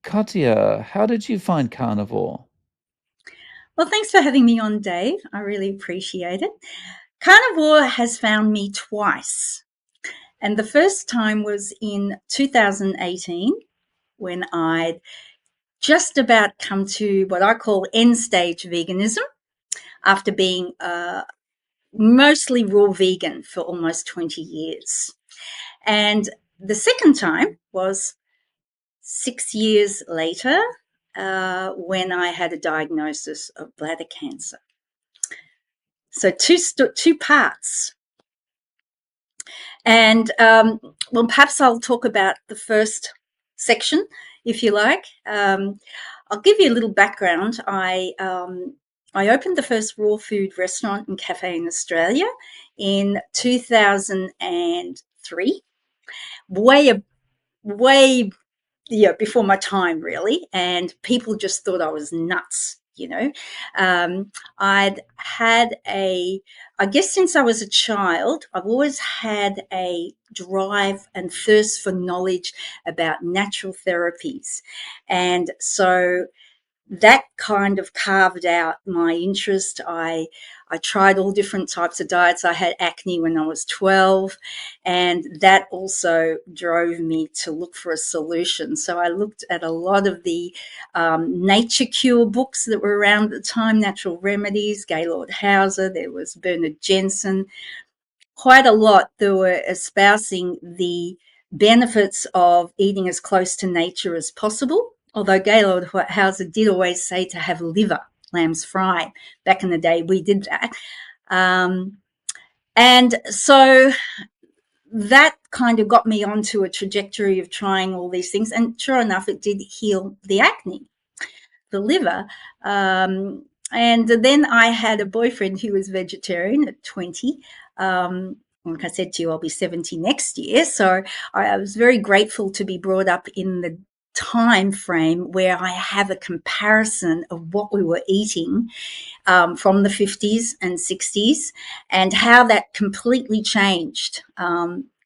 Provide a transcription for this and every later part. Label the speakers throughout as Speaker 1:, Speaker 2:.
Speaker 1: Katya, how did you find carnivore?
Speaker 2: Well, thanks for having me on, Dave. I really appreciate it. Carnivore has found me twice. And the first time was in 2018 when I'd just about come to what I call end stage veganism after being mostly raw vegan for almost 20 years. And the second time was 6 years later when I had a diagnosis of bladder cancer. So two parts. And well, perhaps I'll talk about the first section, if you like. I'll give you a little background. I opened the first raw food restaurant and cafe in Australia in 2003, way way before my time, really. And people just thought I was nuts. I'd had I guess since I was a child, I've always had a drive and thirst for knowledge about natural therapies. And so that kind of carved out my interest. I tried all different types of diets. I had acne when I was 12, and that also drove me to look for a solution. So I looked at a lot of the nature cure books that were around at the time, natural remedies, Gaylord Hauser, there was Bernard Jensen, quite a lot that were espousing the benefits of eating as close to nature as possible. Although Gaylord Hauser did always say to have liver, lamb's fry. Back in the day, we did that. Um, and so that kind of got me onto a trajectory of trying all these things. And sure enough, it did heal the acne, the liver. And then I had a boyfriend who was vegetarian at 20. Like I said to you, I'll be 70 next year. So I was very grateful to be brought up in the time frame where I have a comparison of what we were eating from the 50s and 60s and how that completely changed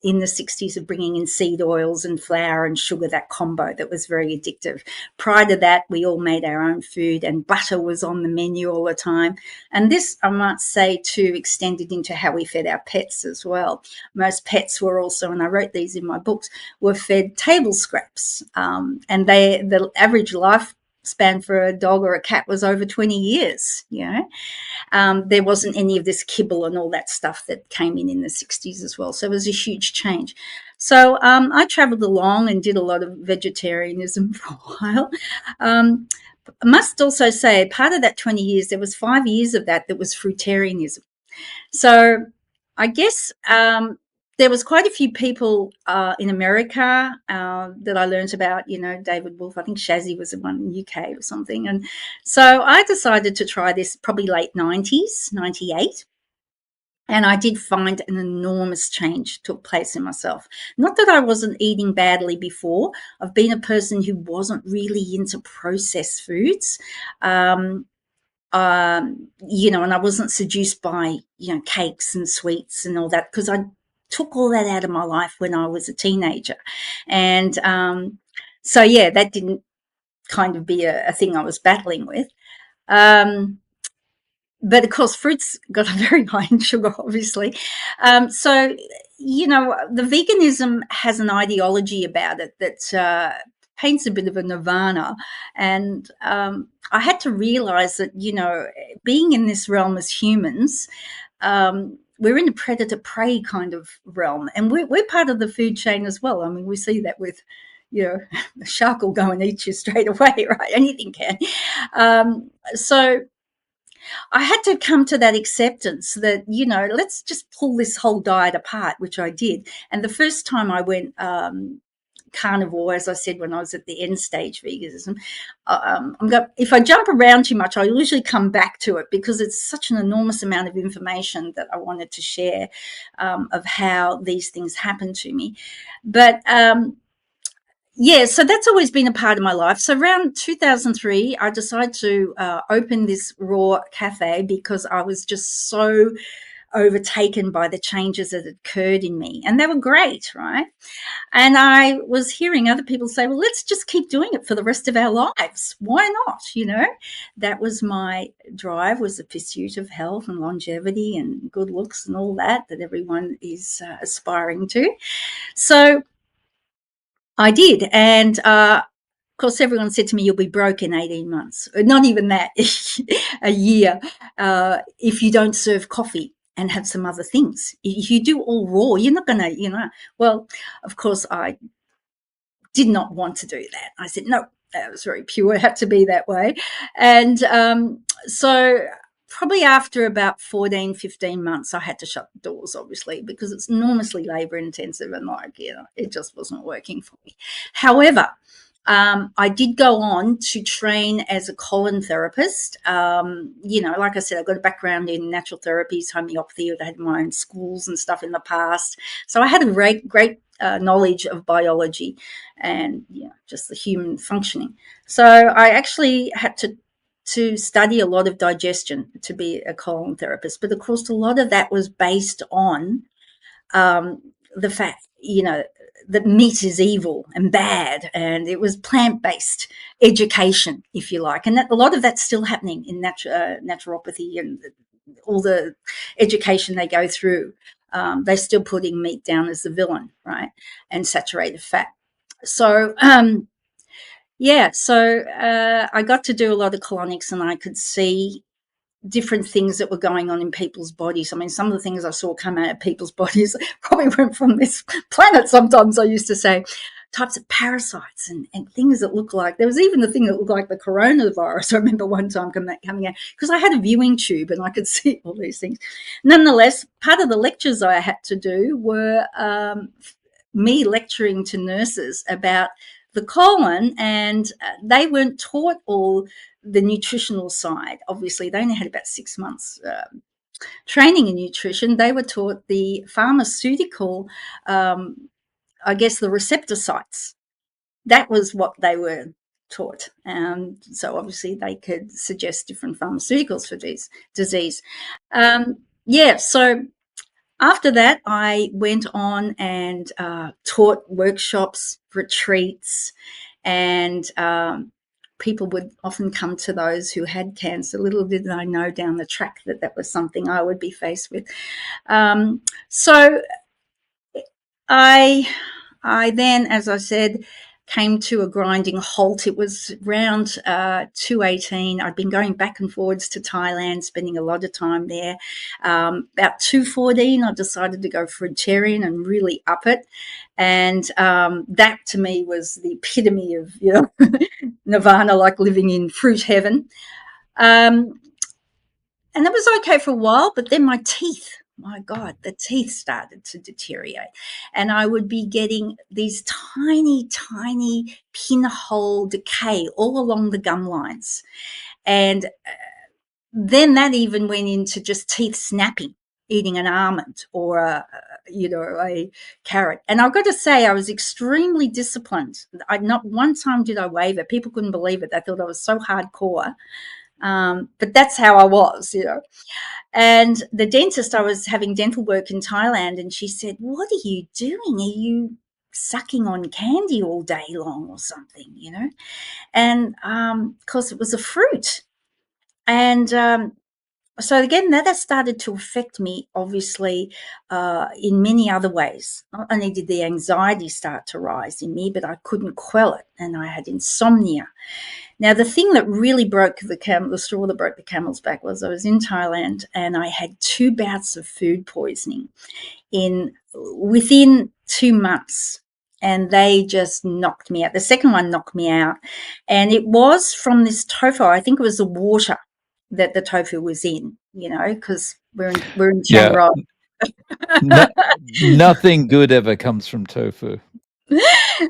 Speaker 2: in the 60s of bringing in seed oils and flour and sugar, that combo that was very addictive. Prior to that, we all made our own food and butter was on the menu all the time. And this, I might say, too, extended into how we fed our pets as well. Most pets were also, and I wrote these in my books, were fed table scraps. And the average lifespan for a dog or a cat was over 20 years. There wasn't any of this kibble and all that stuff that came in the 60s as well. So it was a huge change. So I traveled along and did a lot of vegetarianism for a while. I must also say, part of that 20 years, there was 5 years of that was fruitarianism. So I guess there was quite a few people in America that I learned about, David Wolf. I think Shazzy was the one in the UK or something. And so I decided to try this probably late 90s, 98. And I did find an enormous change took place in myself. Not that I wasn't eating badly before. I've been a person who wasn't really into processed foods. And I wasn't seduced by, cakes and sweets and all that because I took all that out of my life when I was a teenager. And so, yeah, that didn't kind of be a thing I was battling with. But of course, fruit's got a very high in sugar, obviously. So, the veganism has an ideology about it that paints a bit of a nirvana. And I had to realize that, being in this realm as humans, we're in a predator prey kind of realm, and we're part of the food chain as well. I mean, we see that with, the shark will go and eat you straight away, right? Anything can. So I had to come to that acceptance that, let's just pull this whole diet apart, which I did. And the first time I went carnivore, as I said, when I was at the end stage veganism, if I jump around too much, I usually come back to it because it's such an enormous amount of information that I wanted to share of how these things happen to me. But yeah, so that's always been a part of my life. So around 2003, I decided to open this raw cafe because I was just so overtaken by the changes that had occurred in me. And they were great, right? And I was hearing other people say, well, let's just keep doing it for the rest of our lives. Why not? That was my drive, was the pursuit of health and longevity and good looks and all that everyone is aspiring to. So I did. And of course, everyone said to me, you'll be broke in 18 months. Not even that, a year, if you don't serve coffee and have some other things. If you do all raw, you're not going to. Well, of course, I did not want to do that. I said, no, that was very pure. It had to be that way. And so probably after about 14, 15 months, I had to shut the doors, obviously, because it's enormously labor intensive and it just wasn't working for me. However, I did go on to train as a colon therapist. Like I said, I've got a background in natural therapies, homeopathy. I had my own schools and stuff in the past. So I had a great knowledge of biology and just the human functioning. So I actually had to study a lot of digestion to be a colon therapist. But of course, a lot of that was based on the fact, that meat is evil and bad, and it was plant-based education, if you like, and a lot of that's still happening in naturopathy and all the education they go through. They're still putting meat down as the villain, right, and saturated fat. So I got to do a lot of colonics, and I could see different things that were going on in people's bodies. I mean, some of the things I saw come out of people's bodies probably weren't from this planet. Sometimes I used to say types of parasites and things that look like, there was even the thing that looked like the coronavirus. I remember one time coming out because I had a viewing tube and I could see all these things. Nonetheless, part of the lectures I had to do were me lecturing to nurses about the colon, and they weren't taught all the nutritional side. Obviously, they only had about 6 months training in nutrition. They were taught the pharmaceutical, I guess, the receptor sites. That was what they were taught. So obviously they could suggest different pharmaceuticals for this disease. So after that, I went on and taught workshops, retreats, and people would often come to those who had cancer. Little did I know down the track that was something I would be faced with. So I then, as I said, came to a grinding halt. It was around 218. I'd been going back and forwards to Thailand, spending a lot of time there. About 214, I decided to go fruitarian and really up it. And that to me was the epitome of, nirvana, like living in fruit heaven. And that was okay for a while, but then my God, the teeth started to deteriorate. And I would be getting these tiny, tiny pinhole decay all along the gum lines. And then that even went into just teeth snapping, eating an almond or a carrot. And I've got to say, I was extremely disciplined. Not one time did I waver. People couldn't believe it. They thought I was so hardcore. But that's how I was, And the dentist, I was having dental work in Thailand, and she said, what are you doing? Are you sucking on candy all day long or something, And of course, it was a fruit. And so again, that has started to affect me, obviously, in many other ways. Not only did the anxiety start to rise in me, but I couldn't quell it, and I had insomnia. Now, the thing that really broke the straw that broke the camel's back was I was in Thailand and I had 2 bouts of food poisoning within 2 months, and they just knocked me out. The second one knocked me out, and it was from this tofu. I think it was the water that the tofu was in, because we're in Chiang
Speaker 1: Yeah,
Speaker 2: Rai.
Speaker 1: no, nothing good ever comes from tofu.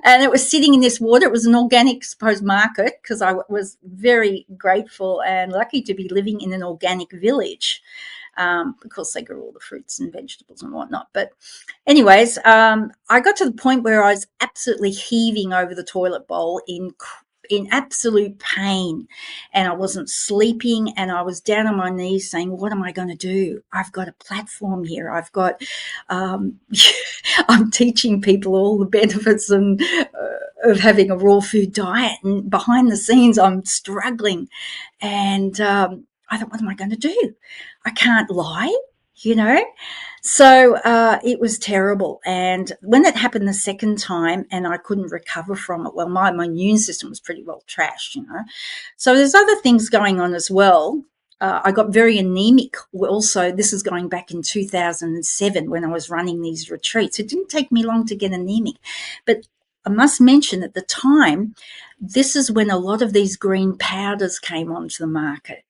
Speaker 2: And it was sitting in this water. It was an organic, supposed market, because I was very grateful and lucky to be living in an organic village, because they grow all the fruits and vegetables and whatnot. But anyways, I got to the point where I was absolutely heaving over the toilet bowl in absolute pain, and I wasn't sleeping, and I was down on my knees saying, what am I going to do? I've got a platform here. I've got, um, I'm teaching people all the benefits of having a raw food diet, and behind the scenes, I'm struggling. And I thought, what am I going to do? I can't lie, you know? So it was terrible. And when it happened the second time and I couldn't recover from it, well, my immune system was pretty well trashed, So there's other things going on as well. I got very anemic also. This is going back in 2007 when I was running these retreats. It didn't take me long to get anemic. But I must mention at the time, this is when a lot of these green powders came onto the market.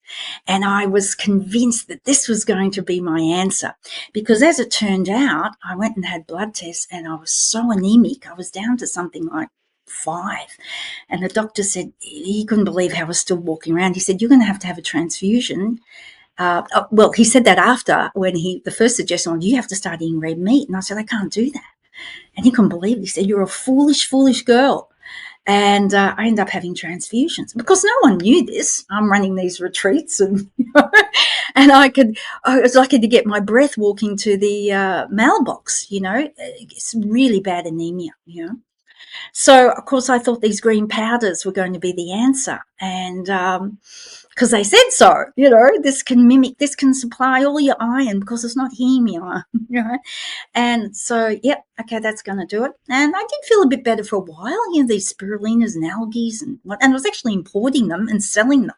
Speaker 2: And I was convinced that this was going to be my answer because as it turned out, I went and had blood tests and I was so anemic. I was down to something like 5. And the doctor said he couldn't believe how I was still walking around. He said, you're going to have a transfusion. Well, he said that after when the first suggestion was, you have to start eating red meat. And I said, I can't do that. And he couldn't believe it. He said, you're a foolish, foolish girl. And I ended up having transfusions because no one knew this. I'm running these retreats and, and I was lucky to get my breath walking to the mailbox, it's really bad anemia, So, of course, I thought these green powders were going to be the answer. And because they said so, this can supply all your iron because it's not heme iron, And so, yep, okay, that's going to do it. And I did feel a bit better for a while, these spirulinas and algae and I was actually importing them and selling them.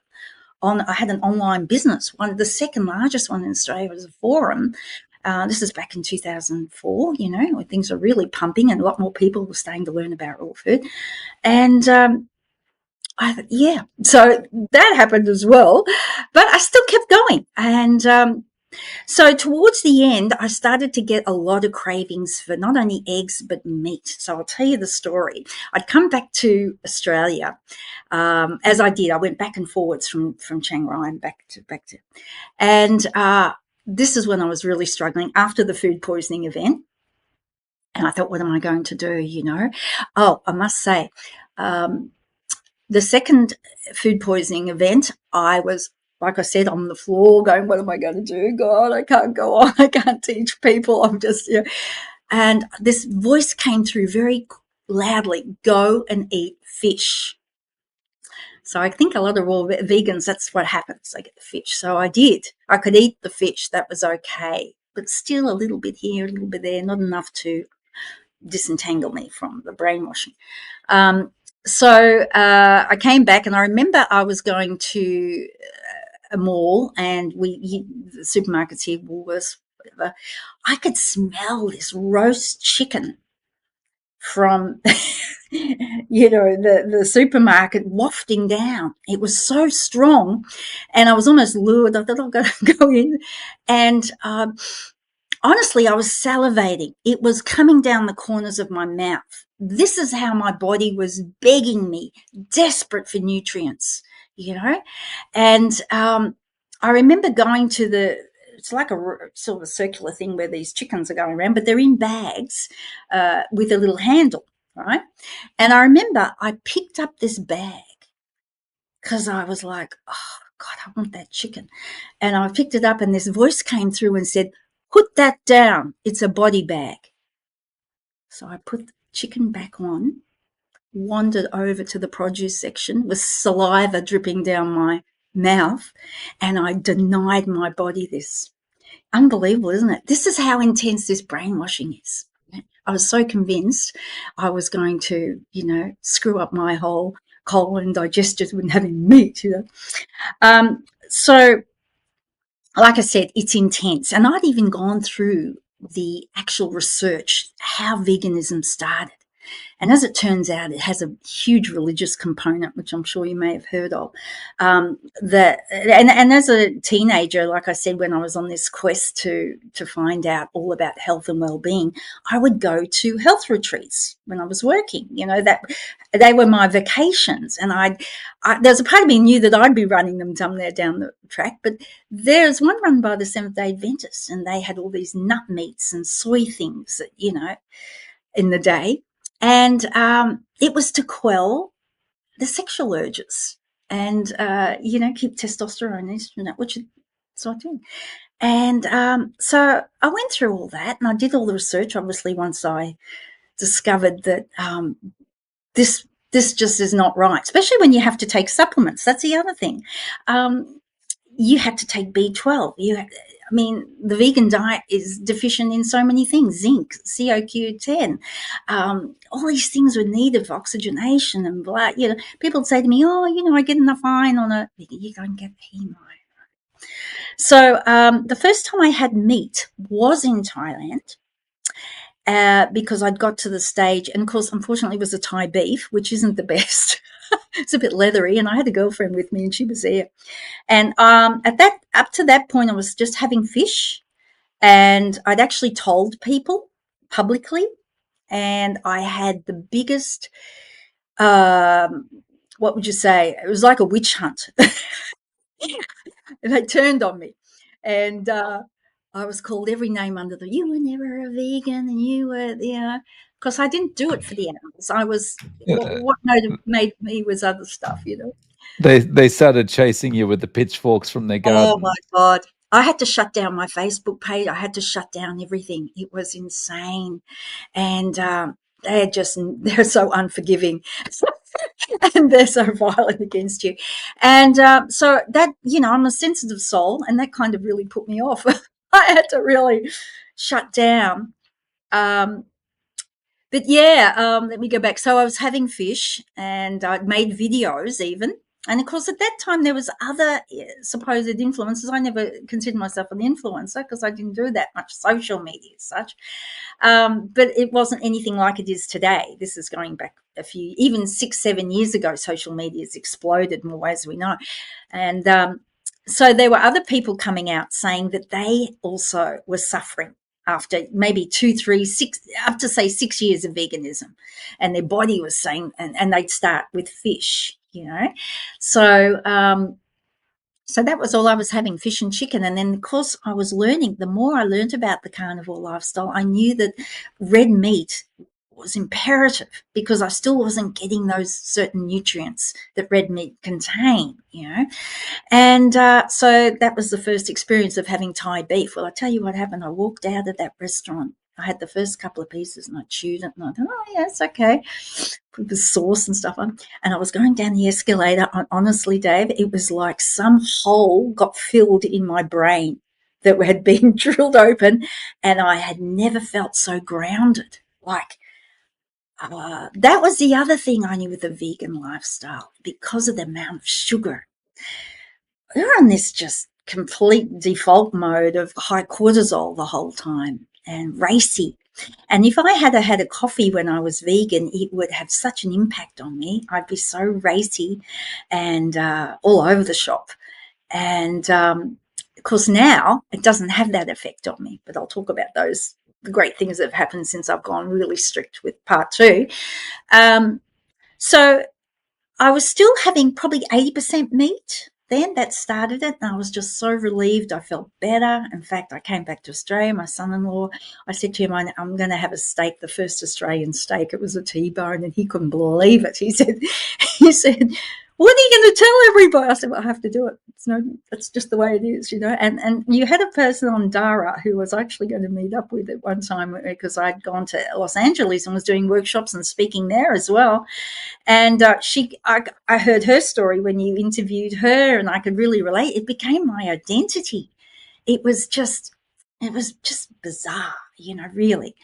Speaker 2: I had an online business. The second largest one in Australia was a forum. This is back in 2004, where things are really pumping and a lot more people were starting to learn about raw food. And so that happened as well. But I still kept going. And so towards the end, I started to get a lot of cravings for not only eggs, but meat. So I'll tell you the story. I'd come back to Australia, as I did. I went back and forwards from Chiang Rai and back to, and this is when I was really struggling after the food poisoning event. And I thought, what am I going to do, Oh, I must say, the second food poisoning event, I was, like I said, on the floor going, what am I going to do? God, I can't go on. I can't teach people. I'm just, And this voice came through very loudly, go and eat fish. So I think a lot of raw vegans, that's what happens. They get the fish. So I did. I could eat the fish. That was okay. But still a little bit here, a little bit there, not enough to disentangle me from the brainwashing. So I came back and I remember I was going to a mall and the supermarkets here, Woolworths, whatever. I could smell this roast chicken from, the supermarket wafting down. It was so strong and I was almost lured. I thought, I've got to go in. And honestly, I was salivating. It was coming down the corners of my mouth. This is how my body was begging me, desperate for nutrients, And I remember going to it's like a sort of a circular thing where these chickens are going around, but they're in bags with a little handle, right? And I remember I picked up this bag because I was like, oh, God, I want that chicken. And I picked it up and this voice came through and said, put that down. It's a body bag. So I put the chicken back on, wandered over to the produce section with saliva dripping down my mouth, and I denied my body this. Unbelievable, isn't it? This is how intense this brainwashing is. I was so convinced I was going to, screw up my whole colon digestion when having meat, So, like I said, it's intense. And I'd even gone through the actual research, how veganism started. And as it turns out, it has a huge religious component, which I'm sure you may have heard of. And as a teenager, like I said, when I was on this quest to find out all about health and well-being, I would go to health retreats when I was working. That they were my vacations, and there's a part of me knew that I'd be running them somewhere down the track. But there's one run by the Seventh-day Adventists, and they had all these nut meats and soy things that in the day. And it was to quell the sexual urges and, keep testosterone, estrogen, which is what I do. And so I went through all that and I did all the research, obviously, once I discovered that this just is not right, especially when you have to take supplements. That's the other thing. Um, you had to take B12. The vegan diet is deficient in so many things: zinc, CoQ10, all these things were needed for oxygenation and blah. People would say to me, "Oh, I get enough iron on it." You don't get heme iron. So the first time I had meat was in Thailand. Because I'd got to the stage, and of course, unfortunately, it was a Thai beef, which isn't the best. It's a bit leathery, and I had a girlfriend with me, and she was there. And up to that point, I was just having fish, and I'd actually told people publicly, and I had the biggest. What would you say? It was like a witch hunt. They turned on me, and I was called every name under the. You were never a vegan, and you were, because I didn't do it for the animals. I was
Speaker 1: Uh,
Speaker 2: what made me was other stuff.
Speaker 1: they started chasing you with the pitchforks from their
Speaker 2: Oh my
Speaker 1: garden.
Speaker 2: God. I had to shut down my Facebook page. I had to shut down everything. It was insane. And they're so unforgiving and they're so violent against you. And so that, I'm a sensitive soul, and that kind of really put me off. I had to really shut down. Um, but yeah, let me go back. So I was having fish, and I'd made videos even. And of course, at that time, there was other supposed influencers. I never considered myself an influencer because I didn't do that much social media as such. But it wasn't anything like it is today. This is going back even 6-7 years ago. Social media has exploded more, as we know. And so there were other people coming out saying that they also were suffering after maybe 2, 3, 6, up to say 6 years of veganism, and their body was saying, and they'd start with fish. So so that was all I was having, fish and chicken. And then, of course, I was learning. The more I learned about the carnivore lifestyle, I knew that red meat was imperative because I still wasn't getting those certain nutrients that red meat contain. And so that was the first experience of having Thai beef. Well, I tell you what happened. I walked out of that restaurant. I had the first couple of pieces and I chewed it and I thought, oh, yeah, it's okay. Put the sauce and stuff on. And I was going down the escalator. Honestly, Dave, it was like some hole got filled in my brain that had been drilled open, and I had never felt so grounded. Like, that was the other thing I knew with the vegan lifestyle, because of the amount of sugar. They're on this just complete default mode of high cortisol the whole time and racy. And if I had a coffee when I was vegan, it would have such an impact on me. I'd be so racy and all over the shop. And of course, now it doesn't have that effect on me. But I'll talk about the great things that have happened since I've gone really strict with part 2. So I was still having probably 80% meat then. That started it, and I was just so relieved. I felt better. In fact, I came back to Australia. My son-in-law, I said to him, I'm going to have a steak, the first Australian steak. It was a T-bone, and he couldn't believe it. He said, what are you going to tell everybody? I said, well, I have to do it. It's just the way it is. And you had a person on Dara who was actually going to meet up with at one time, because I'd gone to Los Angeles and was doing workshops and speaking there as well. And I heard her story when you interviewed her, and I could really relate. It became my identity. It was just bizarre, really,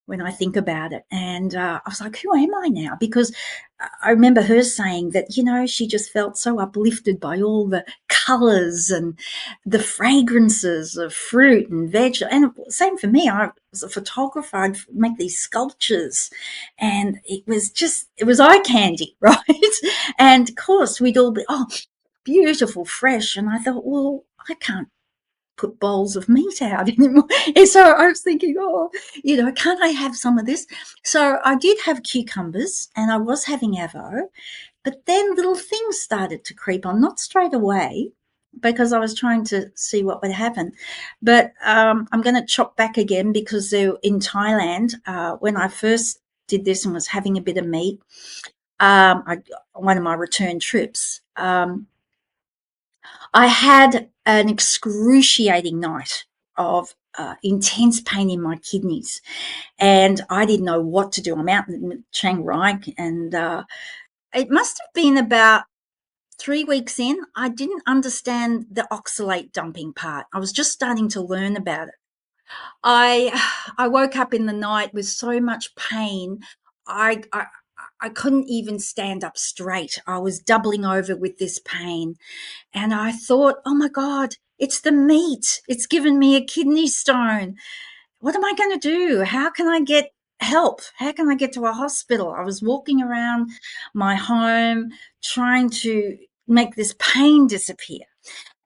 Speaker 2: when I think about it. And I was like, who am I now? Because I remember her saying that, she just felt so uplifted by all the colors and the fragrances of fruit and veg. And same for me. I was a photographer. I'd make these sculptures, and it was eye candy, right? And of course, we'd all be, oh, beautiful, fresh. And I thought, well, I can't put bowls of meat out anymore. And so I was thinking, oh, can't I have some of this? So I did have cucumbers and I was having avo, but then little things started to creep on, not straight away, because I was trying to see what would happen. But I'm going to chop back again, because in Thailand, when I first did this and was having a bit of meat, I, one of my return trips, I had an excruciating night of intense pain in my kidneys, and I didn't know what to do. I'm out in Chiang Rai, and it must have been about 3 weeks in. I didn't understand the oxalate dumping part. I was just starting to learn about it. I I woke up in the night with so much pain. I I I couldn't even stand up straight. I was doubling over with this pain. And I thought, oh my God, it's the meat. It's given me a kidney stone. What am I going to do? How can I get help? How can I get to a hospital? I was walking around my home trying to make this pain disappear.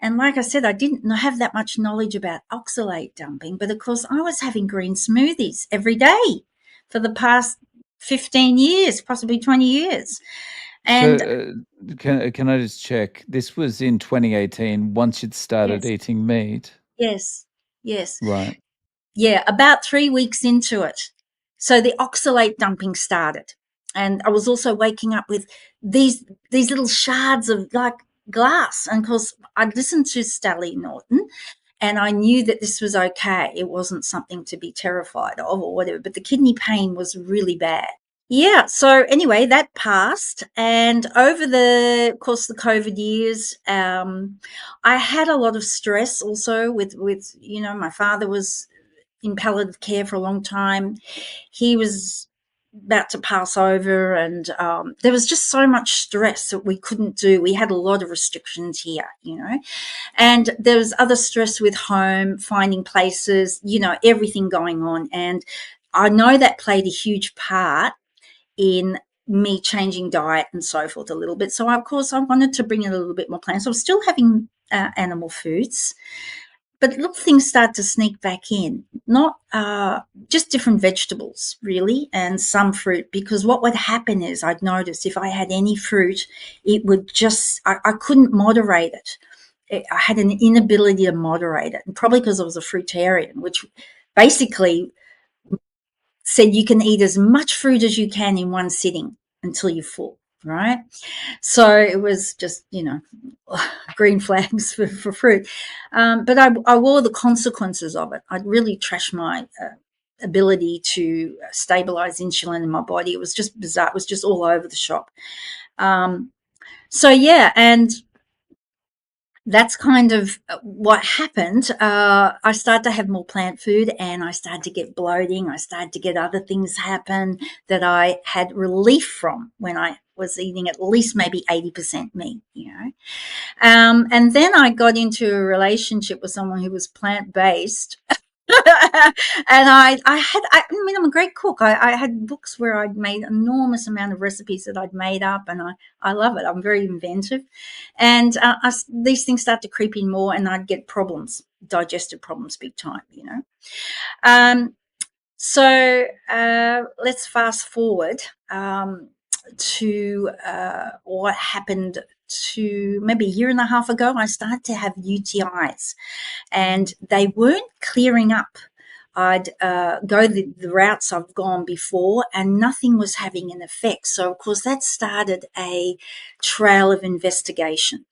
Speaker 2: And like I said, I didn't have that much knowledge about oxalate dumping, but of course, I was having green smoothies every day for the past 15 years, possibly 20 years.
Speaker 1: So,
Speaker 2: And
Speaker 1: can I just check? This was in 2018, once you'd started
Speaker 2: yes,
Speaker 1: eating meat,
Speaker 2: yes, yes.
Speaker 1: right?
Speaker 2: Yeah, about 3 weeks into it. So the oxalate dumping started. And I was also waking up with these these little shards of like glass. And of course, I'd listened to Sally Norton, and I knew that this was okay. It wasn't something to be terrified of or whatever, but the kidney pain was really bad. Yeah. So anyway, that passed, and over the course of the COVID years, I had a lot of stress also with my father was in palliative care for a long time. He was about to pass over, and there was just so much stress that we couldn't do. We had a lot of restrictions here, and there was other stress with home, finding places, everything going on. And I know that played a huge part in me changing diet and so forth a little bit. So, of course, I wanted to bring in a little bit more plant. So, I'm still having animal foods, but little things start to sneak back in, not just different vegetables, really, and some fruit. Because what would happen is I'd notice if I had any fruit, it would I couldn't moderate it. I had an inability to moderate it, and probably because I was a fruitarian, which basically said you can eat as much fruit as you can in one sitting until you're full, right? So it was just, green flags for fruit. But I wore the consequences of it. I'd really trashed my ability to stabilize insulin in my body. It was just bizarre. It was just all over the shop. Um, so, yeah, and that's kind of what happened. I started to have more plant food, and I started to get bloating. I started to get other things happen that I had relief from when I was eating at least maybe 80% meat. And then I got into a relationship with someone who was plant based. And I mean, I'm a great cook. I had books where I'd made enormous amount of recipes that I'd made up, and I love it. I'm very inventive. And these things start to creep in more, and I'd get problems, digestive problems, big time. Um, so let's fast forward to what happened to maybe a year and a half ago. I started to have UTIs, and they weren't clearing up. I'd go the routes I've gone before, and nothing was having an effect. So, of course, that started a trail of investigation.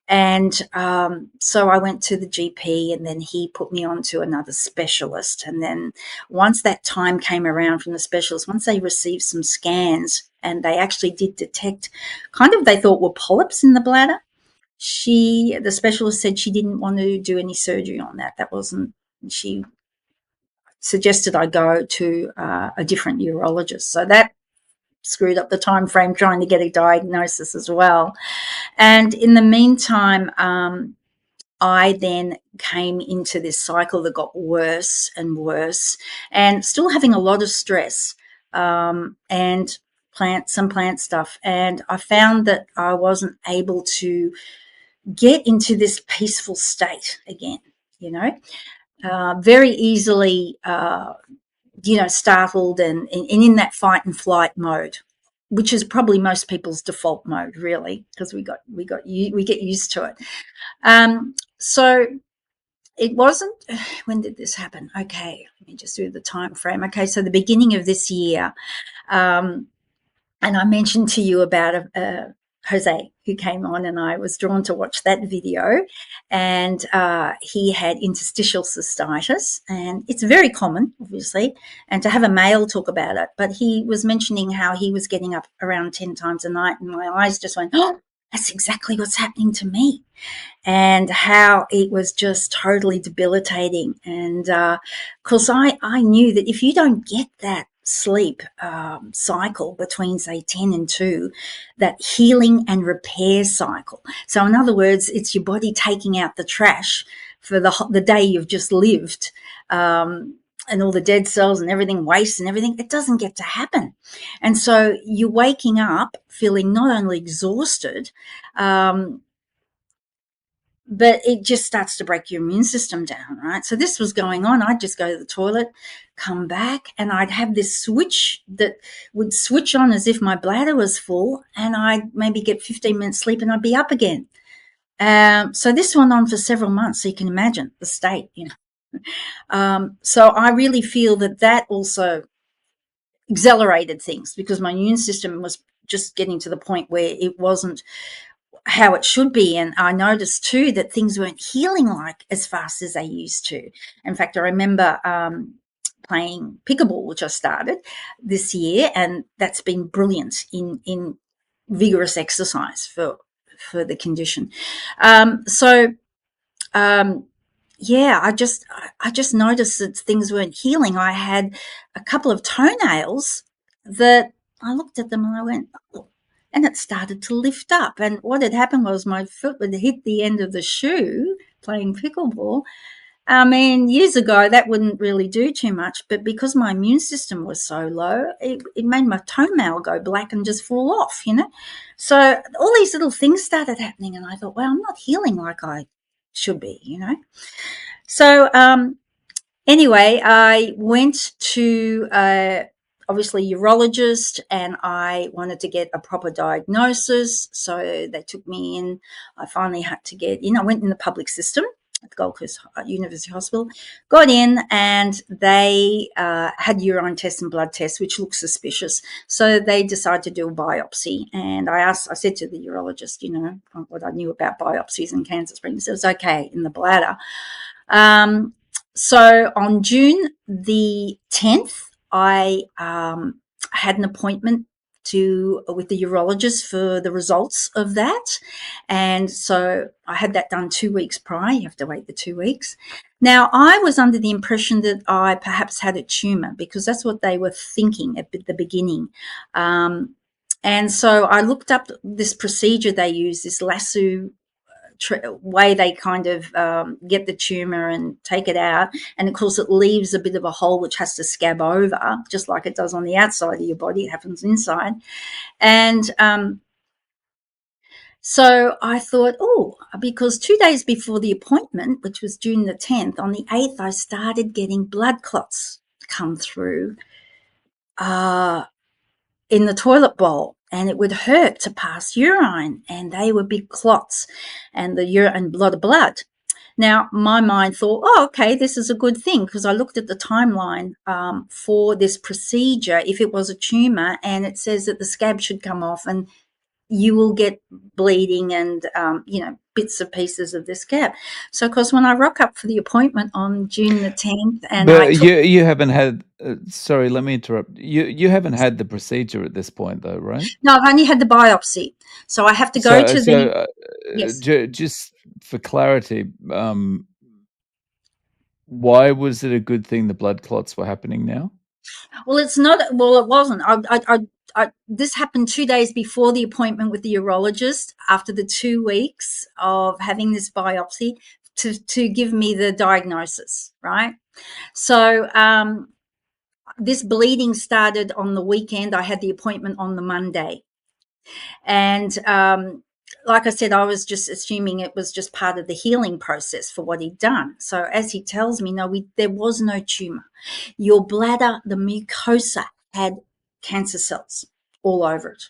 Speaker 2: And so I went to the GP, and then he put me on to another specialist. And then once that time came around from the specialist, once they received some scans and they actually did detect kind of they thought were polyps in the bladder, the specialist said she didn't want to do any surgery on that. That wasn't, she suggested I go to a different urologist. So that screwed up the time frame trying to get a diagnosis as well. And in the meantime, I then came into this cycle that got worse and worse, and still having a lot of stress and some plant stuff. And I found that I wasn't able to get into this peaceful state again, very easily, startled and in that fight and flight mode, which is probably most people's default mode, really, because we get used to it. So it wasn't. When did this happen? Okay, let me just do the time frame. Okay, so the beginning of this year, um, And I mentioned to you about Jose who came on, and I was drawn to watch that video. And he had interstitial cystitis, and it's very common, obviously, and to have a male talk about it. But he was mentioning how he was getting up around 10 times a night, and my eyes just went, oh, that's exactly what's happening to me, and how it was just totally debilitating. And because I knew that if you don't get that sleep cycle between, say, 10 and 2, that healing and repair cycle. So, in other words, it's your body taking out the trash for the day you've just lived. And all the dead cells and everything, waste and everything, it doesn't get to happen. And so you're waking up feeling not only exhausted, but it just starts to break your immune system down, right? So this was going on. I'd just go to the toilet, come back, and I'd have this switch that would switch on as if my bladder was full, and I'd maybe get 15 minutes sleep and I'd be up again. So this went on for several months. So you can imagine the state, you know. So I really feel that also accelerated things, because my immune system was just getting to the point where it wasn't how it should be. And I noticed too that things weren't healing like as fast as they used to. In fact, I remember playing pickleball, which I started this year, and that's been brilliant in vigorous exercise for the condition. So yeah, I just noticed that things weren't healing. I had a couple of toenails that I looked at them and I went, oh, and it started to lift up. And what had happened was my foot would hit the end of the shoe playing pickleball. I mean, years ago, that wouldn't really do too much, but because my immune system was so low, it made my toenail go black and just fall off, you know? So all these little things started happening, and I thought, well, I'm not healing like I should be, you know? So anyway, I went to obviously urologist, and I wanted to get a proper diagnosis. So they took me in. I finally had to get in. I went in the public system at the Gold Coast University Hospital, got in, and they had urine tests and blood tests, which looked suspicious. So they decided to do a biopsy. And I said to the urologist, you know, what I knew about biopsies and cancer screenings. It was okay in the bladder. So on June the 10th, I had an appointment with the urologist for the results of that. And so I had that done 2 weeks prior. You have to wait the 2 weeks. Now, I was under the impression that I perhaps had a tumor, because that's what they were thinking at the beginning. And so I looked up this procedure they use, this lasso way they kind of get the tumor and take it out. And of course, it leaves a bit of a hole which has to scab over, just like it does on the outside of your body. It happens inside. And so I thought, oh, because 2 days before the appointment, which was June the 10th, on the 8th, I started getting blood clots come through in the toilet bowl, and it would hurt to pass urine, and they were big clots, and the urine and a lot of blood. Now, my mind thought, oh, okay, this is a good thing, because I looked at the timeline for this procedure, if it was a tumor, and it says that the scab should come off and you will get bleeding and, bits and pieces of the scab. So, of course, when I rock up for the appointment on June the 10th, and I
Speaker 1: But
Speaker 2: took,
Speaker 1: you haven't had sorry, let me interrupt. You haven't had the procedure at this point though, right?
Speaker 2: no, I've only had the biopsy. So I have to go
Speaker 1: So
Speaker 2: to
Speaker 1: so,
Speaker 2: the, yes.
Speaker 1: just for clarity, why was it a good thing the blood clots were happening now?
Speaker 2: Well, it's not. Well, it wasn't. This happened 2 days before the appointment with the urologist. After the 2 weeks of having this biopsy, to give me the diagnosis, right? So this bleeding started on the weekend. I had the appointment on the Monday, and like I said, I was just assuming it was just part of the healing process for what he'd done. So as he tells me, no, there was no tumor. Your bladder, the mucosa, had cancer cells all over it.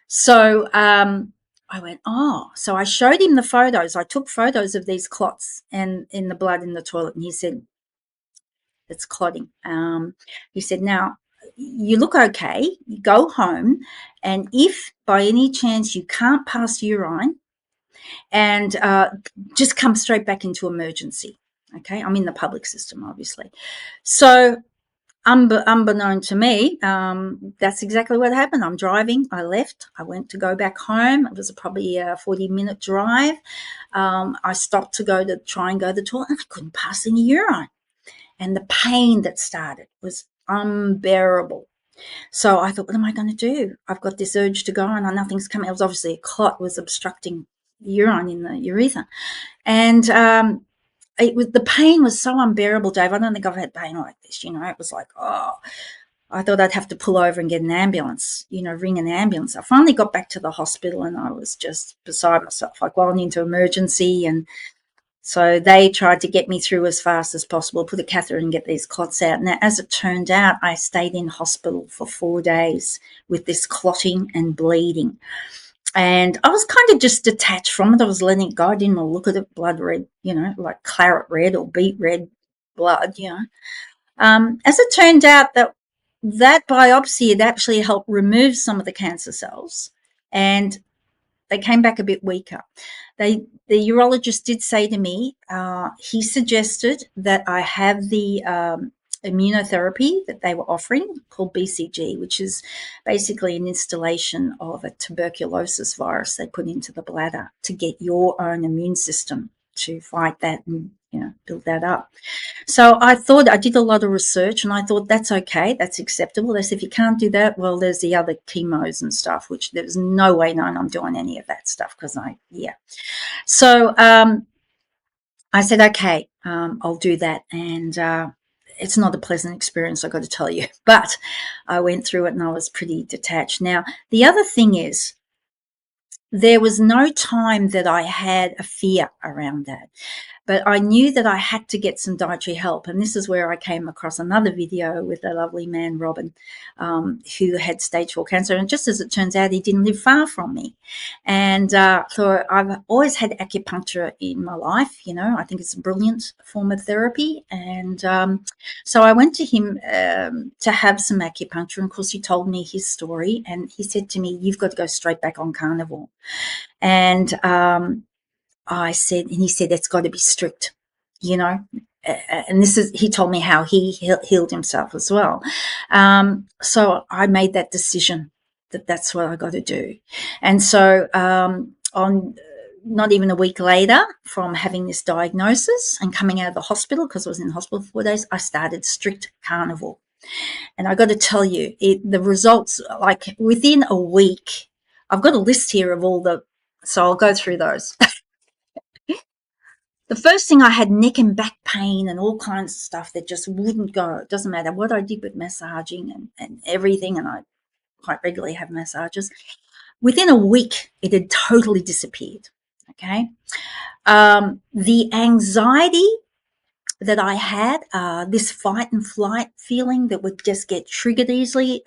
Speaker 2: So I went, oh. So I showed him the photos. I took photos of these clots and in the blood in the toilet, and he said, it's clotting. He said, now, you look okay, you go home, and if by any chance you can't pass urine, and just come straight back into emergency. Okay, I'm in the public system, obviously. So, unbeknown to me, that's exactly what happened. I'm driving. I left. I went to go back home. It was probably a 40-minute drive. I stopped to go to try and go to the toilet, and I couldn't pass any urine. And the pain that started was unbearable. So I thought, what am I going to do? I've got this urge to go, and nothing's coming. It was obviously a clot was obstructing urine in the urethra, and it was the pain was so unbearable, Dave. I don't think I've had pain like this. It was like, oh, I thought I'd have to pull over and get an ambulance. Ring an ambulance. I finally got back to the hospital, and I was just beside myself, like going into emergency, and so they tried to get me through as fast as possible, put a catheter and get these clots out. Now, as it turned out, I stayed in hospital for 4 days with this clotting and bleeding. And I was kind of just detached from it. I was letting it go. I didn't want to look at it, blood red, like claret red or beet red blood. As it turned out, that biopsy had actually helped remove some of the cancer cells, and they came back a bit weaker. The urologist did say to me, he suggested that I have the immunotherapy that they were offering called BCG, which is basically an installation of a tuberculosis virus they put into the bladder to get your own immune system to fight that and build that up. So I did a lot of research, and I thought that's okay, that's acceptable. They said if you can't do that, well, there's the other chemos and stuff, which there's no way known I'm doing any of that stuff So I said, okay, I'll do that. And it's not a pleasant experience, I've got to tell you. But I went through it, and I was pretty detached. Now, the other thing is, there was no time that I had a fear around that. But I knew that I had to get some dietary help. And this is where I came across another video with a lovely man, Robin, who had stage 4 cancer. And just as it turns out, he didn't live far from me. And so I've always had acupuncture in my life. I think it's a brilliant form of therapy. And so I went to him to have some acupuncture. And of course, he told me his story. And he said to me, you've got to go straight back on carnivore. And I said, and he said, it's got to be strict, and he told me how he healed himself as well. So I made that decision that that's what I got to do. And so on not even a week later from having this diagnosis and coming out of the hospital, because I was in the hospital for 4 days, I started strict carnivore. And I got to tell you, the results, like within a week, I've got a list here of so I'll go through those. The first thing, I had neck and back pain and all kinds of stuff that just wouldn't go. It doesn't matter what I did with massaging and everything, and I quite regularly have massages. Within a week, it had totally disappeared. Okay. The anxiety that I had, this fight and flight feeling that would just get triggered easily,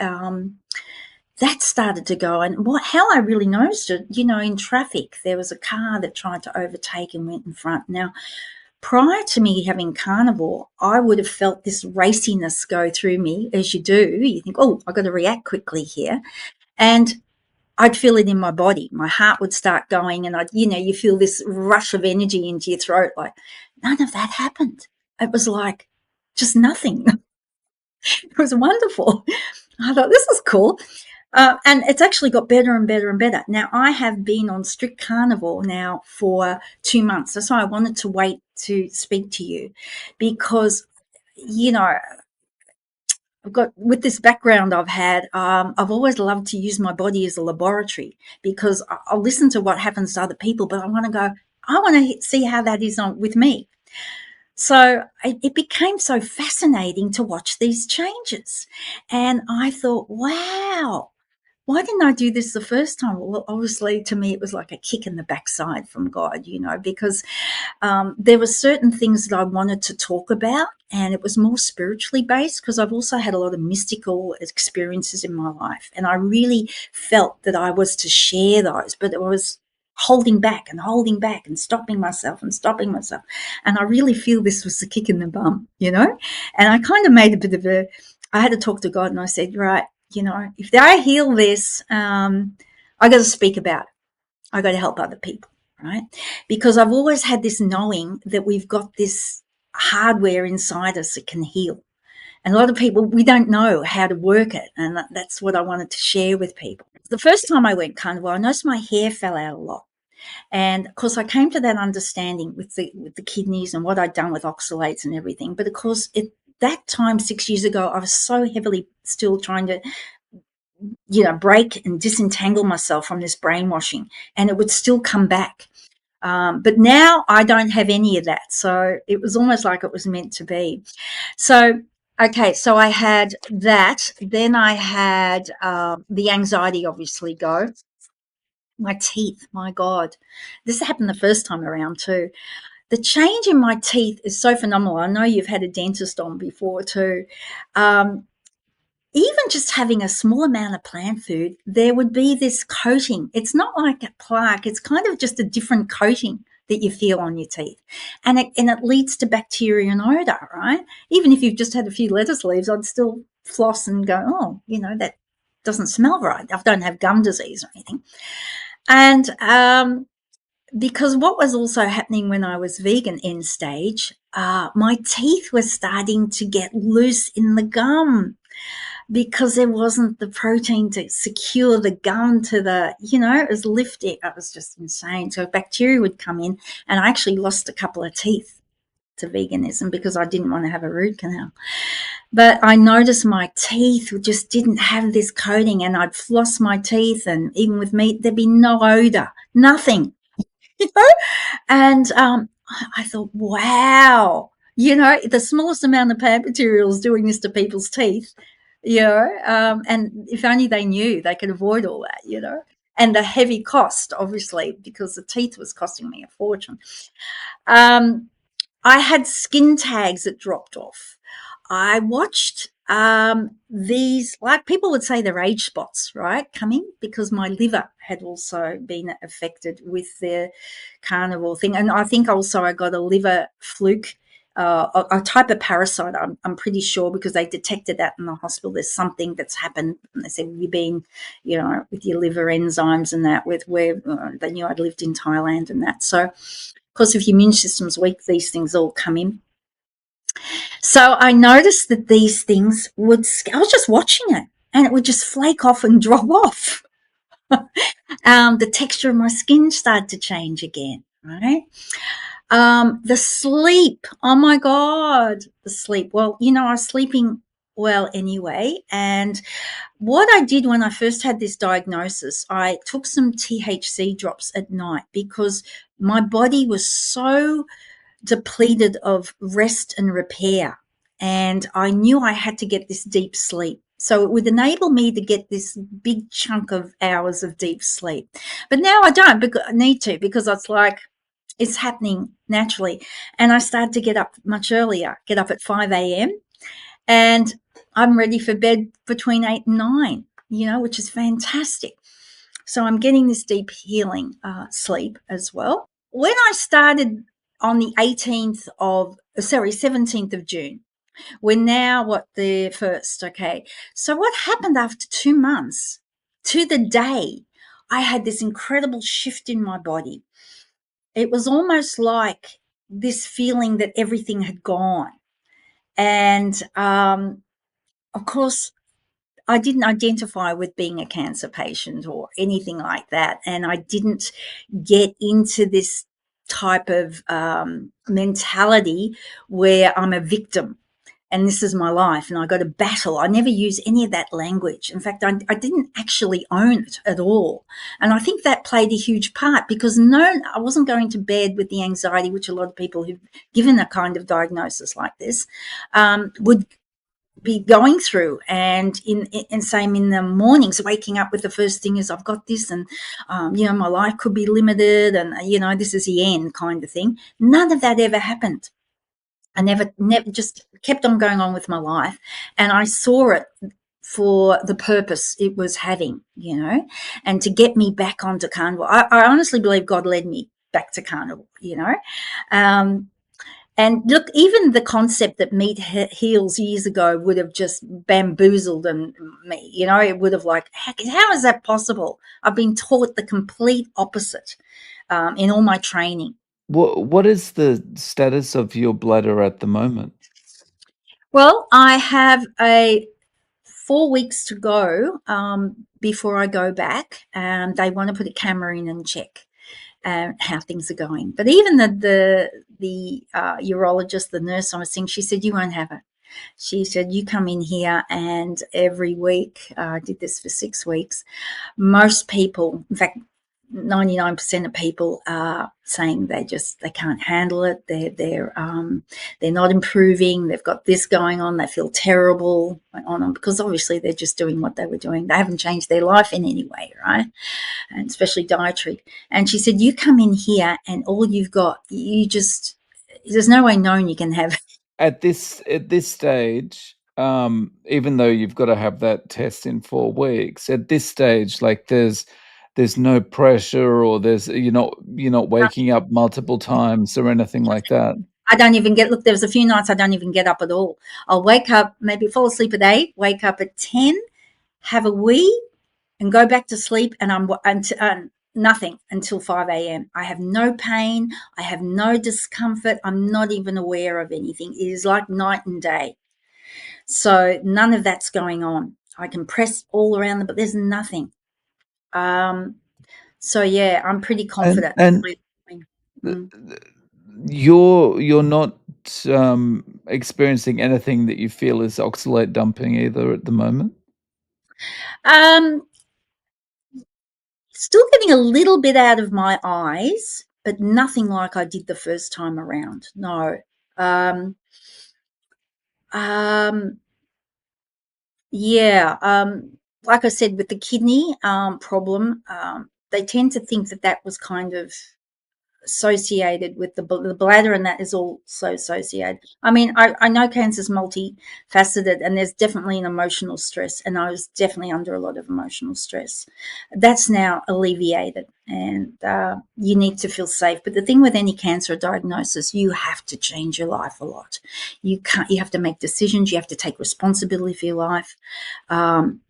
Speaker 2: that started to go. And how I really noticed it, in traffic, there was a car that tried to overtake and went in front. Now, prior to me having carnivore, I would have felt this raciness go through me, as you do. You think, oh, I've got to react quickly here. And I'd feel it in my body. My heart would start going, and you feel this rush of energy into your throat. Like, none of that happened. It was like just nothing. It was wonderful. I thought, this is cool. And it's actually got better and better and better. Now, I have been on strict carnivore now for 2 months. That's why I wanted to wait to speak to you, because, I've got, with this background I've had, I've always loved to use my body as a laboratory, because I'll listen to what happens to other people, but I want to see how that is with me. So it became so fascinating to watch these changes. And I thought, wow, why didn't I do this the first time? Well, obviously, to me, it was like a kick in the backside from God, because there were certain things that I wanted to talk about, and it was more spiritually based, because I've also had a lot of mystical experiences in my life. And I really felt that I was to share those, but it was holding back and stopping myself. And I really feel this was the kick in the bum, and I kind of made a bit of I had to talk to God, and I said, right, if I heal this, I got to speak about it. I got to help other people, right? Because I've always had this knowing that we've got this hardware inside us that can heal. And a lot of people, we don't know how to work it. And that's what I wanted to share with people. The first time I went carnivore, I noticed my hair fell out a lot. And of course, I came to that understanding with the kidneys and what I'd done with oxalates and everything. But of course, at that time, 6 years ago, I was so heavily still trying to, break and disentangle myself from this brainwashing, and it would still come back. But now I don't have any of that. So it was almost like it was meant to be. So, okay, so I had that. Then I had the anxiety obviously go. My teeth, my God. This happened the first time around too. The change in my teeth is so phenomenal. I know you've had a dentist on before too. Um, Even just having a small amount of plant food, there would be this coating. It's not like a plaque, it's kind of just a different coating that you feel on your teeth. And it leads to bacteria and odor, right? Even if you've just had a few lettuce leaves, I'd still floss and go, oh, that doesn't smell right. I don't have gum disease or anything. And because what was also happening when I was vegan end stage, my teeth were starting to get loose in the gum because there wasn't the protein to secure the gum to it was lifting. It was just insane. So bacteria would come in, and I actually lost a couple of teeth to veganism because I didn't want to have a root canal. But I noticed my teeth just didn't have this coating, and I'd floss my teeth, and even with meat, there'd be no odor, nothing. You know? And I thought, wow, the smallest amount of plant material is doing this to people's teeth, and if only they knew, they could avoid all that. And the heavy cost, obviously, because the teeth was costing me a fortune. Um, I had skin tags that dropped off. I watched these, like people would say, they're age spots, right, coming because my liver had also been affected with the carnivore thing. And I think also I got a liver fluke, a type of parasite, I'm pretty sure, because they detected that in the hospital. There's something that's happened. And they said, you've been, with your liver enzymes and that, with where they knew I'd lived in Thailand and that. So, of course, if your immune system's weak, these things all come in. So I noticed that these things I was just watching it, and it would just flake off and drop off. The texture of my skin started to change again, right? The sleep, oh my God, the sleep. Well, I was sleeping well anyway. And what I did when I first had this diagnosis, I took some THC drops at night because my body was so depleted of rest and repair. And I knew I had to get this deep sleep. So it would enable me to get this big chunk of hours of deep sleep. But now I don't need to, because it's like it's happening naturally. And I started to get up much earlier, get up at 5 a.m. And I'm ready for bed between 8 and 9, which is fantastic. So I'm getting this deep healing sleep as well. When I started on the 17th of June, we're now the 1st, okay. So what happened after 2 months to the day, I had this incredible shift in my body. It was almost like this feeling that everything had gone. And of course, I didn't identify with being a cancer patient or anything like that. And I didn't get into this type of mentality where I'm a victim and this is my life and I got to battle. I never use any of that language. In fact, I didn't actually own it at all. And I think that played a huge part because I wasn't going to bed with the anxiety, which a lot of people who've given a kind of diagnosis like this would be going through. And same in the mornings, waking up with the first thing is I've got this, and my life could be limited, and this is the end kind of thing. None of that ever happened. I never just kept on going on with my life, and I saw it for the purpose it was having, and to get me back onto carnivore. I honestly believe God led me back to carnivore, And look, even the concept that meat heals years ago would have just bamboozled me. You know, it would have like, how is that possible? I've been taught the complete opposite in all my training.
Speaker 1: What is the status of your bladder at the moment?
Speaker 2: Well, I have a 4 weeks to go before I go back. They want to put a camera in and check how things are going. But even the urologist, the nurse I was seeing, she said, you won't have it. She said, you come in here and every week, I did this for 6 weeks, most people, in fact, 99% of people are saying they can't handle it. They're not improving. They've got this going on. They feel terrible on because obviously they're just doing what they were doing. They haven't changed their life in any way, right? And especially dietary. And she said, you come in here and all you've got, there's no way known you can have.
Speaker 1: At this stage, even though you've got to have that test in 4 weeks, at this stage, like there's no pressure or you're not waking up multiple times or anything like that.
Speaker 2: I don't even get, there was a few nights I don't even get up at all. I'll wake up, maybe fall asleep at 8, wake up at 10, have a wee, and go back to sleep, and I'm nothing until 5 a.m. I have no pain. I have no discomfort. I'm not even aware of anything. It is like night and day. So none of that's going on. I can press all around them, but there's nothing. Um, so yeah, I'm pretty
Speaker 1: And
Speaker 2: confident.
Speaker 1: and th
Speaker 2: Mm.
Speaker 1: th you're not, experiencing anything that you feel is oxalate dumping either at the moment?
Speaker 2: Um, Still getting a little bit out of my eyes, but nothing like I did the first time around. No. Um, um, yeah. Like I said, with the kidney problem, they tend to think that that was kind of associated with the bladder, and that is also associated. I mean, I know cancer is multifaceted, and there's definitely an emotional stress, and I was definitely under a lot of emotional stress. That's now alleviated, and you need to feel safe. But the thing with any cancer diagnosis, you have to change your life a lot. You can't. You have to make decisions. You have to take responsibility for your life.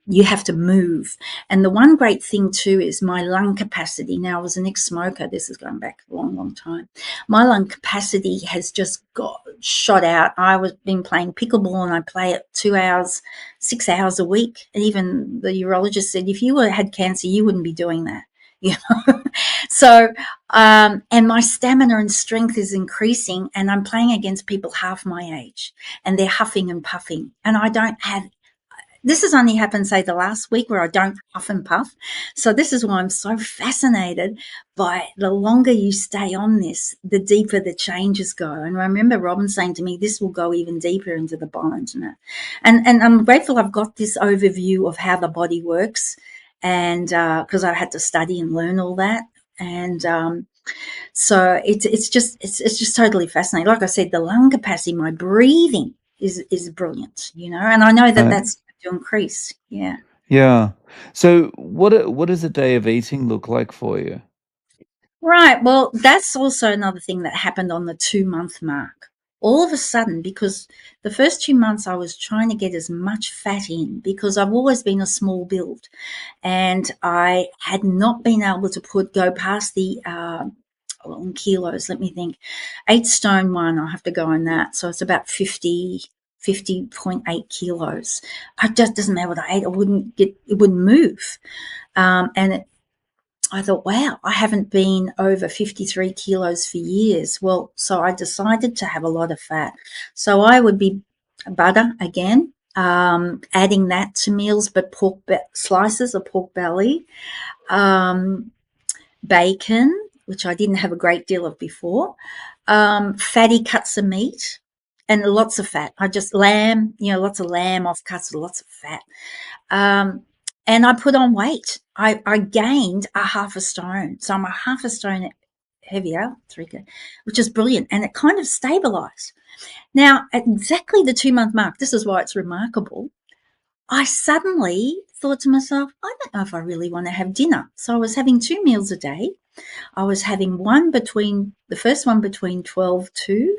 Speaker 2: You have to move. And the one great thing too is my lung capacity. Now, I was an ex-smoker. This is going back a long, long time. My lung capacity has just got shot out. I was been playing pickleball, and I play it 2 hours, 6 hours a week. And even the urologist said, if you had cancer, you wouldn't be doing that. You know, so and my stamina and strength is increasing, and I'm playing against people half my age, and they're huffing and puffing, and I don't have. This has only happened, say, the last week where I don't puff and puff. So this is why I'm so fascinated by the longer you stay on this, the deeper the changes go. And I remember Robin saying to me, this will go even deeper into the bones. And I'm grateful I've got this overview of how the body works, and because I had to study and learn all that. And so it's just totally fascinating. Like I said, the lung capacity, my breathing is brilliant, and I know that
Speaker 1: Right.
Speaker 2: that's to increase. Yeah.
Speaker 1: Yeah. So what does a day of eating look like for you?
Speaker 2: Right. Well, that's also another thing that happened on the 2 month mark. All of a sudden, because the first 2 months I was trying to get as much fat in because I've always been a small build, and I had not been able to go past the in kilos. Let me think, 8 stone one. I'll have to go on that. So it's about 50.8 kilos. It just doesn't matter what I ate. It wouldn't move. And I thought, wow, I haven't been over 53 kilos for years. Well, so I decided to have a lot of fat. So I would be butter again, adding that to meals, but slices of pork belly, um, bacon, which I didn't have a great deal of before, fatty cuts of meat, and lots of fat. I just lamb, lots of lamb offcuts, lots of fat. Um, and I put on weight. I gained a half a stone. So I'm a half a stone heavier, which is brilliant. And it kind of stabilized. Now, at exactly the 2 month mark, this is why it's remarkable. I suddenly thought to myself, I don't know if I really want to have dinner. So I was having 2 meals a day. I was having the first one between 12 to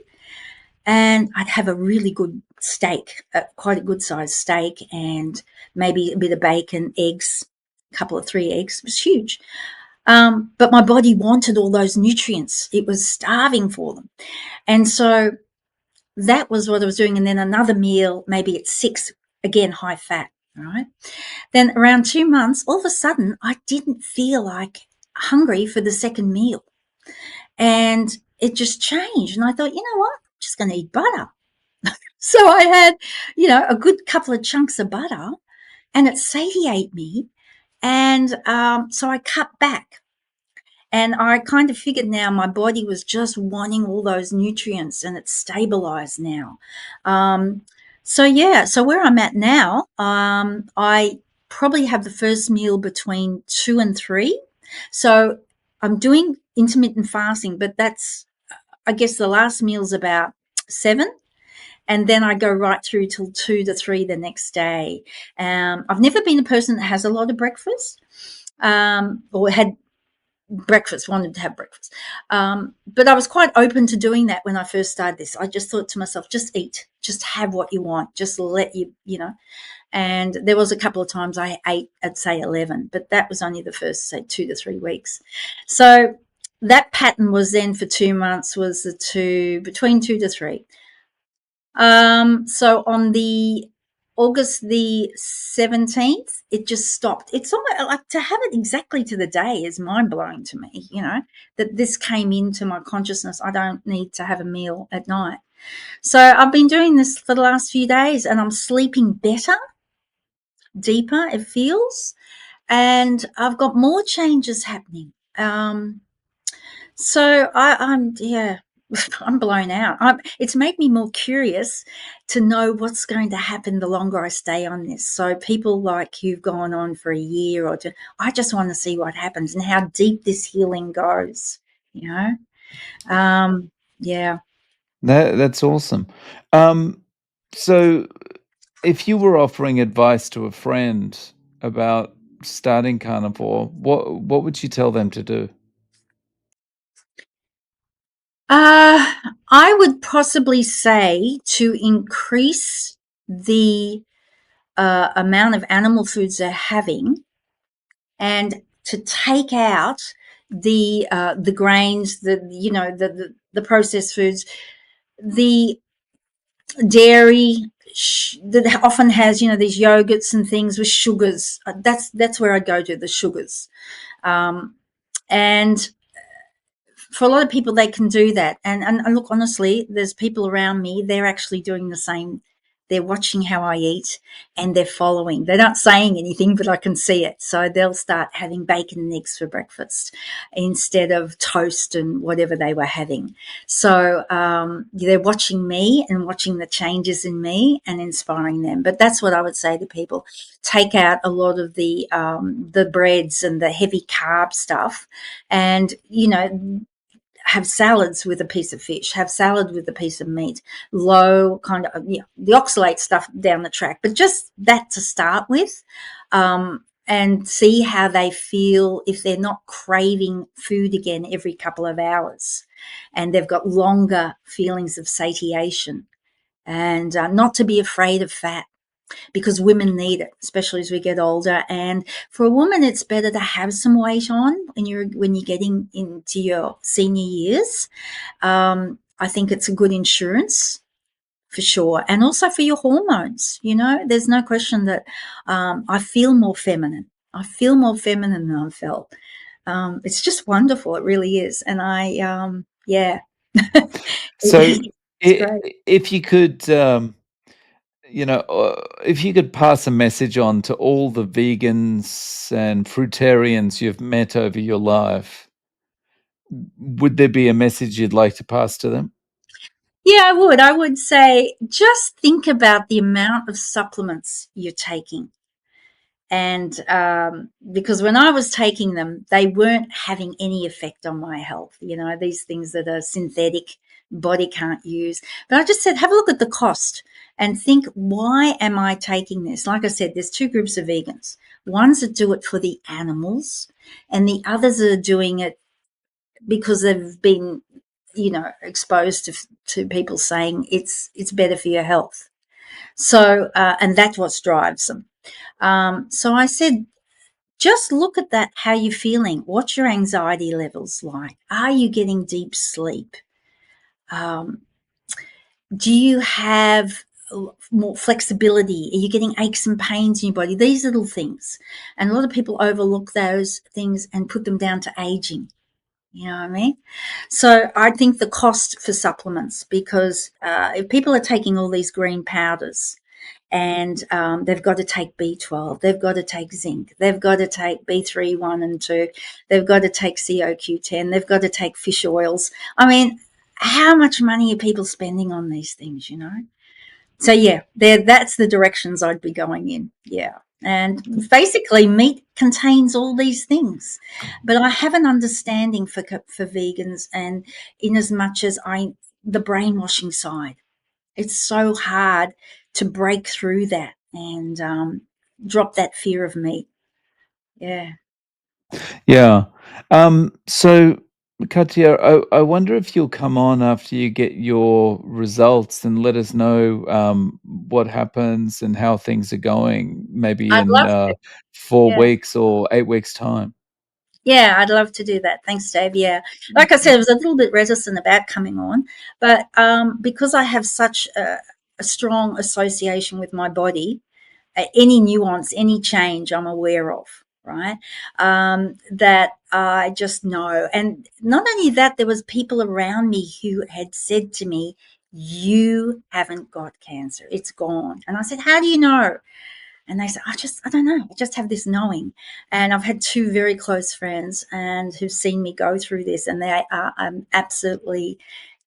Speaker 2: and I'd have a really good steak, quite a good sized steak, and maybe a bit of bacon, eggs, a couple of 3 eggs. It was huge. But my body wanted all those nutrients. It was starving for them. And so that was what I was doing. And then another meal, maybe at 6, again, high fat, right? Then around 2 months, all of a sudden, I didn't feel like hungry for the second meal. And it just changed. And I thought, you know what? I'm just going to eat butter. So I had, a good couple of chunks of butter, and it satiated me. And so I cut back. And I kind of figured now my body was just wanting all those nutrients, and it's stabilized now. Um, so, yeah, so where I'm at now, I probably have the first meal between 2 and 3. So I'm doing intermittent fasting, but that's, I guess, the last meal's about 7, and then I go right through till 2 to 3 the next day. I've never been a person that has a lot of breakfast, or had breakfast, wanted to have breakfast. But I was quite open to doing that when I first started this. I just thought to myself, just eat, just have what you want, just let you. And there was a couple of times I ate at, say, 11, but that was only the first, say, 2 to 3 weeks. So that pattern was then for 2 months, was between 2 to 3. So on the August the 17th, it just stopped. It's almost like, to have it exactly to the day is mind blowing to me, that this came into my consciousness. I don't need to have a meal at night. So I've been doing this for the last few days, and I'm sleeping better, deeper, it feels, and I've got more changes happening. So I'm, yeah, I'm blown out. It's made me more curious to know what's going to happen the longer I stay on this. So people like who've gone on for a year or two, I just want to see what happens and how deep this healing goes. You know, yeah.
Speaker 1: That's awesome. Um, so if you were offering advice to a friend about starting carnivore, what would you tell them to do?
Speaker 2: Uh, I would possibly say to increase the amount of animal foods they're having, and to take out the grains, the processed foods, the dairy that often has these yogurts and things with sugars. That's where I go to, the sugars. And for a lot of people, they can do that. And look, honestly, there's people around me, they're actually doing the same. They're watching how I eat, and they're following. They're not saying anything, but I can see it. So they'll start having bacon and eggs for breakfast instead of toast and whatever they were having. So they're watching me and watching the changes in me and inspiring them. But that's what I would say to people. Take out a lot of the breads and the heavy carb stuff, and have salads with a piece of fish, have salad with a piece of meat, low kind of, the oxalate stuff down the track, but just that to start with, and see how they feel if they're not craving food again every couple of hours, and they've got longer feelings of satiation, and not to be afraid of fat, because women need it, especially as we get older. And for a woman, it's better to have some weight on when you're getting into your senior years. I think it's a good insurance for sure, and also for your hormones. There's no question that I feel more feminine. I feel more feminine than I've felt. It's just wonderful. It really is, and yeah,
Speaker 1: So
Speaker 2: it's great.
Speaker 1: if you could, if you could pass a message on to all the vegans and fruitarians you've met over your life, would there be a message you'd like to pass to them?
Speaker 2: Yeah, I would. I would say just think about the amount of supplements you're taking. And because when I was taking them, they weren't having any effect on my health. These things that are synthetic, body can't use. But I just said, have a look at the cost and think, why am I taking this? Like I said, there's two groups of vegans. Ones that do it for the animals, and the others are doing it because they've been exposed to people saying it's better for your health. So, and that's what drives them. So I said, just look at that, how you're feeling. What's your anxiety levels like? Are you getting deep sleep? Um, do you have more flexibility? Are you getting aches and pains in your body? These little things. And a lot of people overlook those things and put them down to aging. You know what I mean? So I think the cost for supplements, because if people are taking all these green powders, and they've got to take B12, they've got to take zinc, they've got to take B3, 1 and 2, they've got to take COQ10, they've got to take fish oils. I mean, how much money are people spending on these things, you know? So, yeah, that's the directions I'd be going in. Yeah. And basically, meat contains all these things. But I have an understanding for vegans, and in as much as the brainwashing side, it's so hard to break through that and drop that fear of meat. Yeah.
Speaker 1: Yeah. So, Katya, I wonder if you'll come on after you get your results and let us know what happens and how things are going, maybe
Speaker 2: I'd
Speaker 1: in
Speaker 2: love to.
Speaker 1: 4
Speaker 2: Yeah.
Speaker 1: weeks or 8 weeks' time.
Speaker 2: Yeah, I'd love to do that. Thanks, Dave. Yeah. Like I said, I was a little bit reticent about coming on, but because I have such a strong association with my body, any nuance, any change I'm aware of, right? That I just know. And not only that, there was people around me who had said to me, you haven't got cancer. It's gone. And I said, how do you know? And they said, I don't know. I just have this knowing. And I've had two very close friends and who've seen me go through this, and they are absolutely,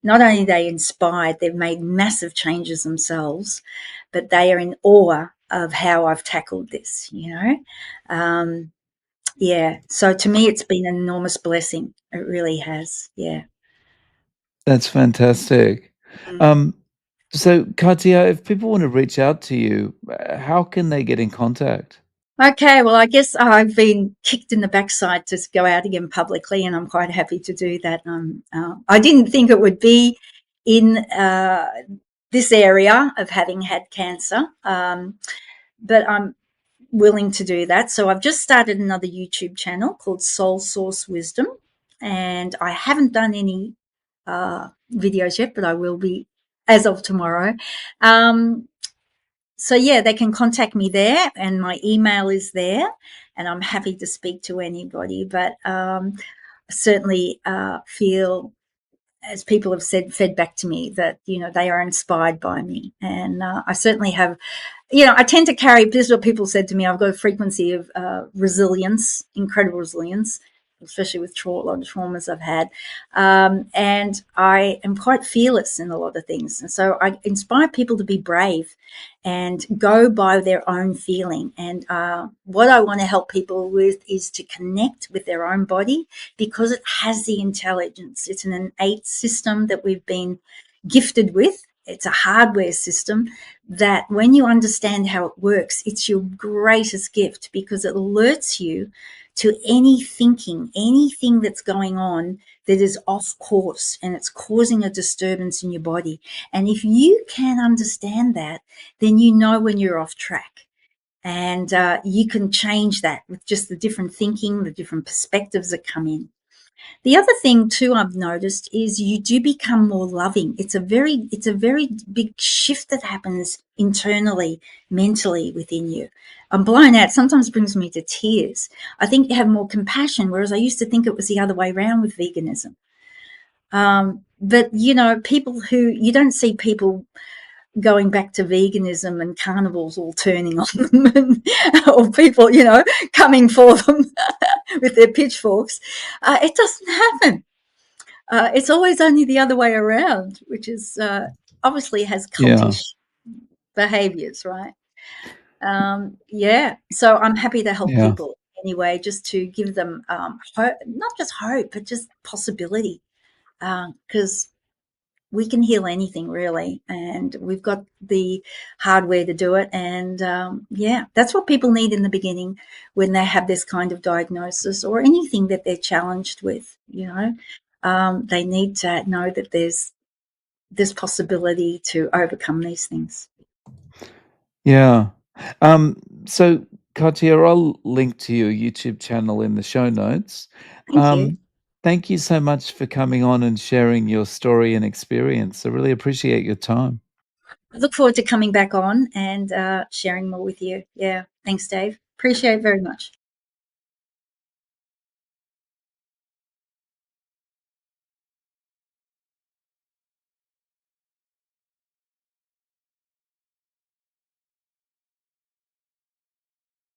Speaker 2: not only are they inspired, they've made massive changes themselves, but they are in awe of how I've tackled this, you know? Um, yeah. So to me, it's been an enormous blessing. It really has. Yeah.
Speaker 1: That's fantastic.
Speaker 2: Mm.
Speaker 1: Um, so, Katya, if people want to reach out to you, how can they get in contact?
Speaker 2: Okay, well, I guess I've been kicked in the backside to go out again publicly, and I'm quite happy to do that. I didn't think it would be in this area of having had cancer, but I'm willing to do that. So I've just started another YouTube channel called Soul Source Wisdom, and I haven't done any videos yet, but I will be as of tomorrow. So yeah, they can contact me there, and my email is there, and I'm happy to speak to anybody. But certainly feel, as people have said, fed back to me, that they are inspired by me, and I certainly have. I tend to carry. This is what people said to me. I've got a frequency of resilience, incredible resilience, especially with a lot of traumas I've had, and I am quite fearless in a lot of things. And so I inspire people to be brave and go by their own feeling. And what I want to help people with is to connect with their own body, because it has the intelligence. It's an innate system that we've been gifted with. It's a hardware system that, when you understand how it works, it's your greatest gift, because it alerts you to anything that's going on that is off course and it's causing a disturbance in your body. And if you can understand that, then you know when you're off track. And you can change that with just the different thinking, the different perspectives that come in. The other thing too I've noticed is you do become more loving. It's a very big shift that happens internally, mentally within you. I'm blown out. Sometimes brings me to tears. I think you have more compassion, whereas I used to think it was the other way around with veganism. But people who, you don't see people going back to veganism and carnivals all turning on them, or people, coming for them with their pitchforks. It doesn't happen. It's always only the other way around, which is obviously has
Speaker 1: Yeah,
Speaker 2: cultish behaviors, right? Yeah. So I'm happy to help
Speaker 1: yeah.
Speaker 2: people anyway, just to give them hope, not just hope, but just possibility, because we can heal anything really, and we've got the hardware to do it. And yeah, that's what people need in the beginning when they have this kind of diagnosis or anything that they're challenged with. they need to know that there's this possibility to overcome these things.
Speaker 1: Yeah. Um, so, Katya, I'll link to your YouTube channel in the show notes.
Speaker 2: Thank you.
Speaker 1: Um, Thank you so much for coming on and sharing your story and experience. I really appreciate your time.
Speaker 2: I look forward to coming back on and sharing more with you. Yeah. Thanks, Dave. Appreciate it very much.